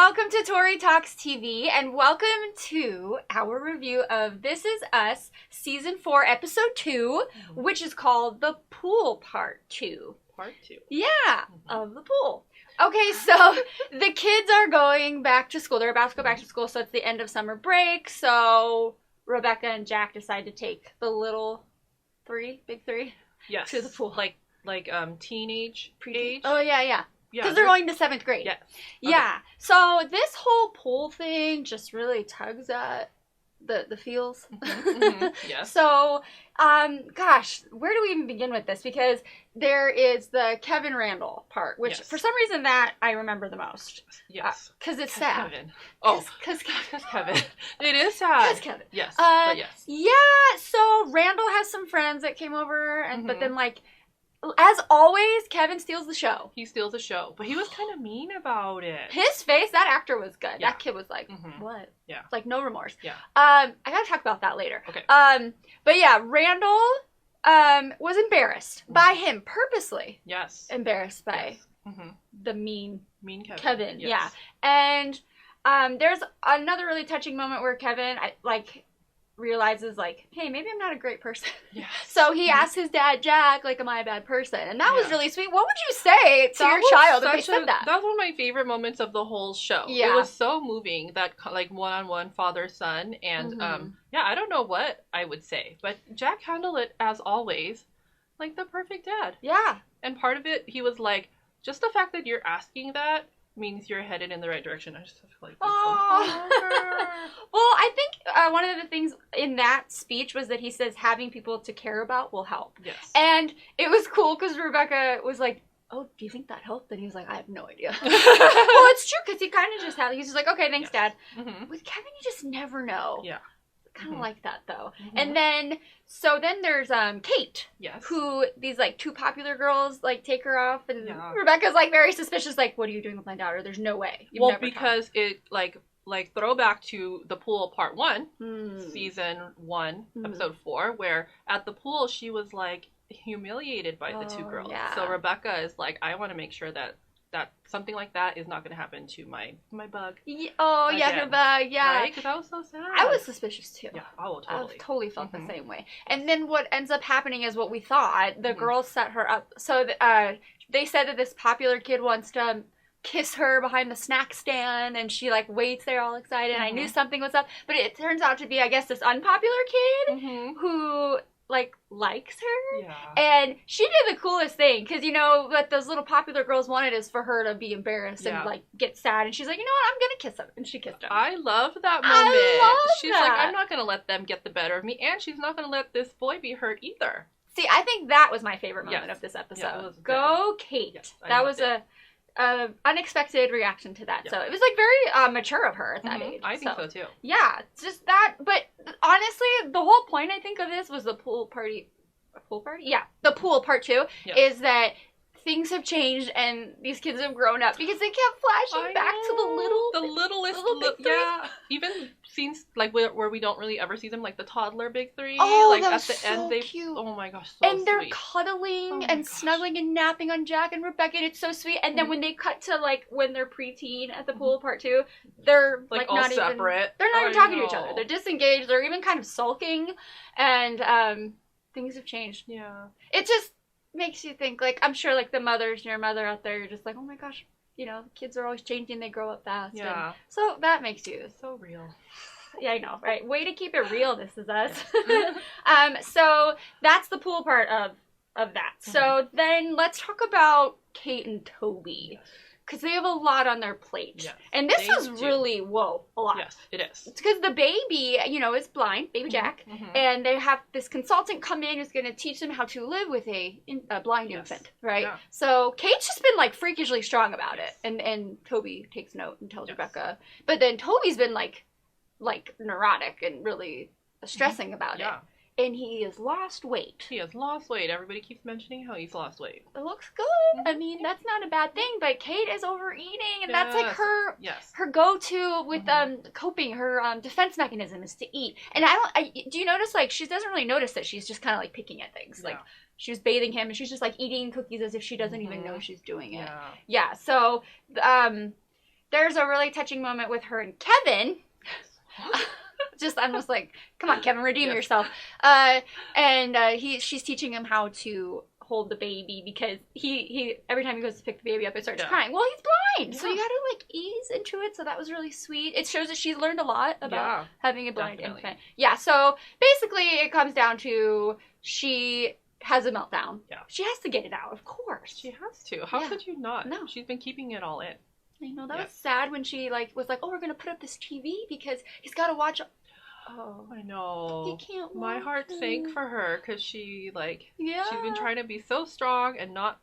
welcome to Tori Talks TV, and welcome to our review of This Is Us, Season 4, Episode 2, which is called The Pool Part 2. Part 2. Yeah, of the pool. Okay, so the kids are going back to school. They're about to go back to school, so it's the end of summer break. So Rebecca and Jack decide to take the little big three, yes, to the pool. Like teenage age. Oh, yeah. Yeah, because they're going to 7th grade. Yes. Okay. Yeah. So this whole pool thing just really tugs at the feels. Yes. So, gosh, where do we even begin with this? Because there is the Kevin Randall part, which for some reason that I remember the most. Yes. Because it's sad. Kevin. Because Kevin. It is sad. Because Kevin. Yes. But yes. Yeah. So Randall has some friends that came over, and but then as always, Kevin steals the show. He steals the show, but he was kind of mean about it. His face, that actor was good. Yeah. That kid was like, what? Yeah. Like, no remorse. Yeah. I gotta talk about that later. Okay. But yeah, Randall, was embarrassed by him, purposely. Yes. Embarrassed by the mean Kevin. Yes. Yeah. And, there's another really touching moment where Kevin, realizes, hey, maybe I'm not a great person. Yes. So he asks his dad, Jack, am I a bad person? And that was really sweet. What would you say to your child if they said that? That was one of my favorite moments of the whole show. Yeah. It was so moving, that one-on-one father-son. And, I don't know what I would say. But Jack handled it, as always, like the perfect dad. Yeah. And part of it, he was like, just the fact that you're asking that means you're headed in the right direction. I just feel like well, I think one of the things in that speech was that he says having people to care about will help. Yes. And it was cool because Rebecca was like, oh, do you think that helped? And he was like, I have no idea. Well, it's true, because he kind of just he's just like, okay, thanks, Dad. With Kevin, you just never know. Yeah. Kind of like that, though. And then there's Kate. Yes. Who these two popular girls take her off, and Rebecca's very suspicious, what are you doing with my daughter? There's no way. You've never because it throwback to the pool part 1, season 1, episode 4, where at the pool she was humiliated by the two girls. Yeah. So Rebecca is I want to make sure that something like that is not going to happen to my bug. Yeah, her bug, yeah. Right? Because I was so sad. I was suspicious too. Yeah, totally. I totally felt the same way. And then what ends up happening is what we thought. The girls set her up. So they said that this popular kid wants to kiss her behind the snack stand, and she waits there all excited. I knew something was up, but it turns out to be, I guess, this unpopular kid who likes her. Yeah. And she did the coolest thing, because what those little popular girls wanted is for her to be embarrassed and get sad, and she's like, you know what, I'm gonna kiss him, and she kissed him. I love that moment. She's that. I'm not gonna let them get the better of me, and she's not gonna let this boy be hurt either. See, I think that was my favorite moment of this episode. Yeah, Go Kate. Yes, that was a unexpected reaction to that. Yeah. So it was very mature of her at that age. I think so too. Yeah, it's just that. But honestly, the whole point I think of this was the pool party. Pool party? Yeah, the pool part 2 is that things have changed and these kids have grown up, because they kept flashing back to the littlest. Even scenes where we don't really ever see them, the toddler big 3. Oh, that at was the so end, cute. Oh my gosh, so and they're sweet. cuddling and snuggling and napping on Jack and Rebecca, and it's so sweet. And then when they cut to when they're preteen at the pool part 2, they're all not separate. They're not even talking to each other. They're disengaged. They're even kind of sulking, and things have changed. Yeah, it just makes you think, I'm sure, the mothers, your mother out there, you're just oh my gosh, kids are always changing, they grow up fast. Yeah. And so that makes you so real. Yeah, I know, right? Way to keep it real, This Is Us. So that's the pool part of that. So then let's talk about Kate and Toby. Because they have a lot on their plate. Yes, and this is really, a lot. Yes, it is. It's because the baby, is blind, baby Jack, and they have this consultant come in who's going to teach them how to live with a blind infant, right? Yeah. So Kate's just been, freakishly strong about it, and Toby takes note and tells Rebecca. But then Toby's been, neurotic and really stressing about it. And he has lost weight. He has lost weight. Everybody keeps mentioning how he's lost weight. It looks good. I mean, that's not a bad thing, but Kate is overeating, and that's her go-to with coping. Her defense mechanism is to eat. And do you notice, she doesn't really notice that she's just kind of picking at things. She was bathing him, and she's just eating cookies as if she doesn't even know she's doing it. Yeah. So there's a really touching moment with her and Kevin. Just almost like, come on, Kevin, redeem yourself. She's teaching him how to hold the baby because he every time he goes to pick the baby up, it starts crying. Well, he's blind, so you got to like ease into it. So that was really sweet. It shows that she's learned a lot about having a blind infant. Yeah. So basically, it comes down to she has a meltdown. Yeah. She has to get it out, of course. She has to. How could you not? No. She's been keeping it all in. I know, that was sad when she was like, oh, we're going to put up this TV because he's got to watch. Oh, I know. He can't watch. My heart sank for her because she, she's been trying to be so strong and not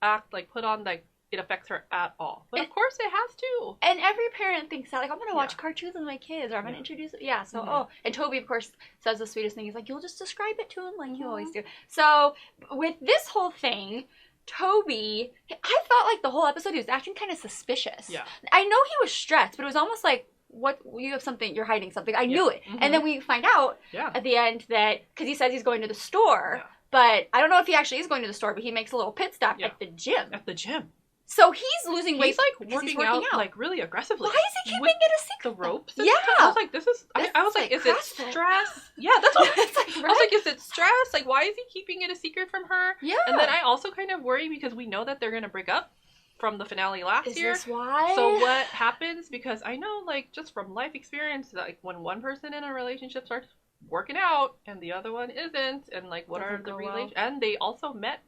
act, put on, it affects her at all. But of course it has to. And every parent thinks that, I'm going to watch cartoons with my kids, or I'm going to introduce it. Yeah, so, and Toby, of course, says the sweetest thing. He's like, you'll just describe it to him like you always do. So, with this whole thing, Toby, I felt like the whole episode he was acting kind of suspicious. Yeah. I know he was stressed, but it was almost like, what, you have something, you're hiding something. I knew it. And then we find out at the end that, because he says he's going to the store, but I don't know if he actually is going to the store, but he makes a little pit stop at the gym. At the gym. So he's losing weight. He's working out really aggressively. Why is he keeping it a secret? The ropes. And stuff. I was like, I was like, is it stress? Yeah, that's what it's like. Right? I was like, is it stress? Like, why is he keeping it a secret from her? Yeah. And then I also kind of worry because we know that they're gonna break up from the finale last year. Is this why? So what happens? Because I know, just from life experience, when one person in a relationship starts working out and the other one isn't, and what are the relations? And they also met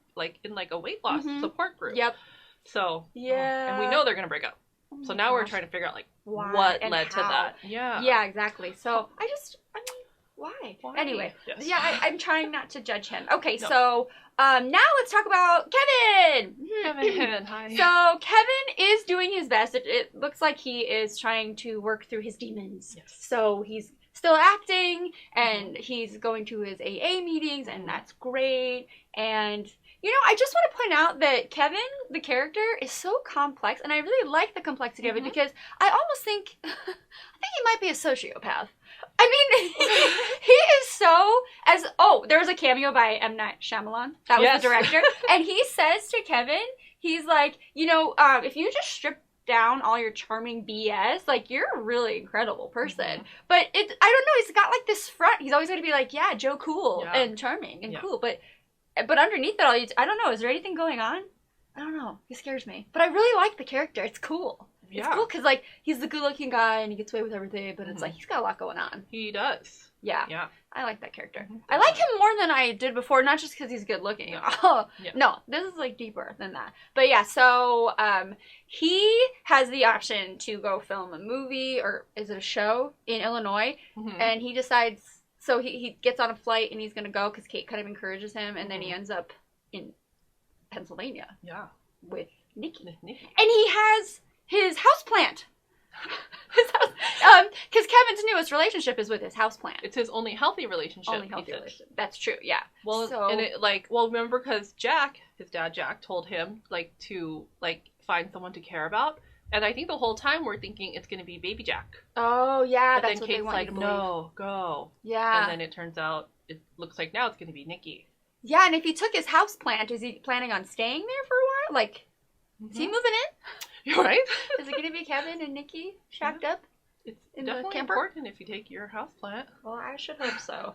in a weight loss support group. Yep. So, and we know they're going to break up. So now we're trying to figure out, what led to that. Yeah. Yeah, exactly. So, why? Anyway, I'm trying not to judge him. Okay, so, now let's talk about Kevin! Kevin, hi. So, Kevin is doing his best. It looks like he is trying to work through his demons. Yes. So, he's still acting, and he's going to his AA meetings, and that's great, and... I just want to point out that Kevin, the character, is so complex, and I really like the complexity of it because I almost think, he might be a sociopath. I mean, he is so, there was a cameo by M. Night Shyamalan. That was the director. And he says to Kevin, he's like, if you just strip down all your charming BS, you're a really incredible person. But I don't know, he's got this front. He's always going to be like, Joe Cool and charming and cool. But underneath it all, I don't know. Is there anything going on? I don't know. He scares me. But I really like the character. It's cool. Yeah. It's cool because, he's the good-looking guy and he gets away with everything. But it's he's got a lot going on. He does. Yeah. Yeah. I like that character. I like him more than I did before. Not just because he's good-looking. No, this is, deeper than that. But, yeah. So, he has the option to go film a movie, or is it a show, in Illinois. And he decides... So he gets on a flight and he's going to go because Kate kind of encourages him. And then he ends up in Pennsylvania. Yeah. With Nikki. And he has his houseplant. Because Kevin's newest relationship is with his houseplant. It's his only healthy relationship. That's true, yeah. Well, remember because his dad Jack, told him, to, find someone to care about. And I think the whole time we're thinking it's going to be Baby Jack. Oh, yeah, but that's what Kate's they want to believe. No, go. Yeah. And then it turns out, it looks like now it's going to be Nikki. Yeah, and if he took his house plant, is he planning on staying there for a while? Is he moving in? You're right. Is it going to be Kevin and Nikki shacked up? It's definitely important if you take your house plant. Well, I should hope so.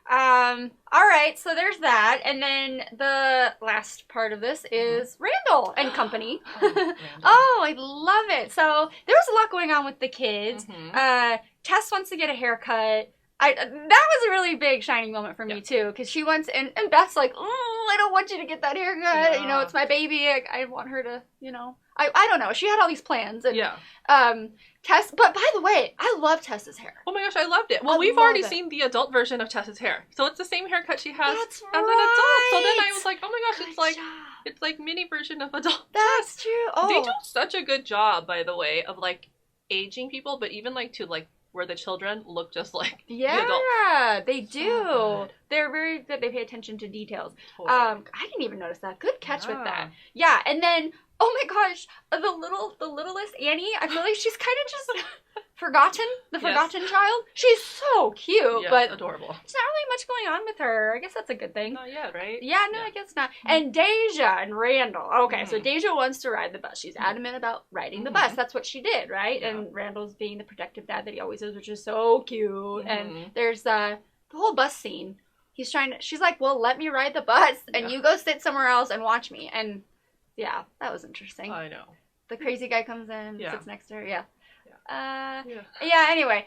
All right, so there's that. And then the last part of this is Randall and company. Oh, I love it. So there was a lot going on with the kids. Tess wants to get a haircut. That was a really big shining moment for me too, because she wants, and Beth's like, I don't want you to get that haircut. It's my baby. I want her to, I don't know. She had all these plans. And, Tess, but by the way, I love Tess's hair. Oh my gosh, I loved it. Well, we've already seen the adult version of Tess's hair. So it's the same haircut she has as an adult. So then I was like, oh my gosh, it's like mini version of adult. That's true. Oh. They do such a good job, by the way, of aging people, but even to where the children look just like the adults. Yeah, they do. So they're very good. They pay attention to details. Totally. I didn't even notice that. Good catch with that. Yeah, and then oh my gosh, the littlest Annie, I feel like she's kind of just the forgotten child. She's so cute, but adorable. There's not really much going on with her. I guess that's a good thing. Not yet, right? Yeah, no, I guess not. And Deja and Randall. Okay, so Deja wants to ride the bus. She's adamant about riding the bus. That's what she did, right? Yeah. And Randall's being the protective dad that he always is, which is so cute. And there's the whole bus scene. She's like, well, let me ride the bus, and you go sit somewhere else and watch me. And yeah, that was interesting. I know. The crazy guy comes in, sits next to her. Yeah. Anyway,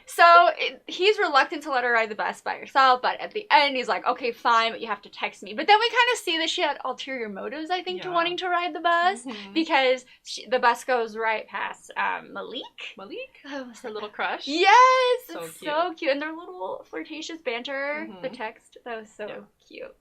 he's reluctant to let her ride the bus by herself, but at the end he's like, okay, fine, but you have to text me. But then we kind of see that she had ulterior motives, I think, to wanting to ride the bus, because the bus goes right past Malik? Oh, her little crush? Yes! It's so cute. And their little flirtatious banter, the text, that was so cute.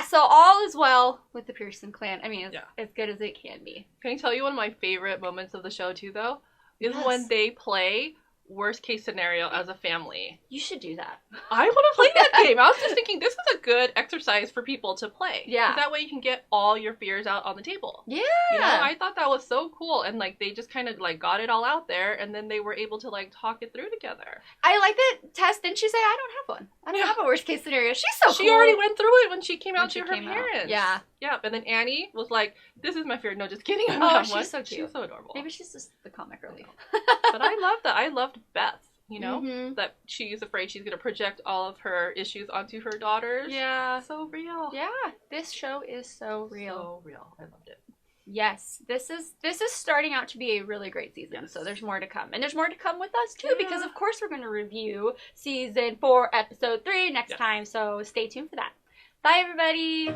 So all is well with the Pearson clan. I mean, it's as good as it can be. Can I tell you one of my favorite moments of the show, too, though? Is when they play worst case scenario as a family. You should do that. I want to play that game. I was just thinking this is a good exercise for people to play. Yeah. Because that way you can get all your fears out on the table. Yeah. You know, I thought that was so cool. And like they just kind of like got it all out there and then they were able to like talk it through together. I like that Tess, didn't she say, I don't have one. I don't have a worst case scenario. She's so cool. She already went through it when she came out to her parents. Yeah. Yeah. And then Annie was like, this is my fear. No, just kidding. She's so cute. She's so adorable. Maybe she's just the comic relief. But I love that. I loved Beth. You know, that she's afraid she's going to project all of her issues onto her daughters. Yeah. So real. Yeah. This show is so real. So real. I loved it. Yes. This is starting out to be a really great season. Yes. So there's more to come. And there's more to come with us, too, because, of course, we're going to review Season 4, Episode 3 next time. So stay tuned for that. Bye, everybody.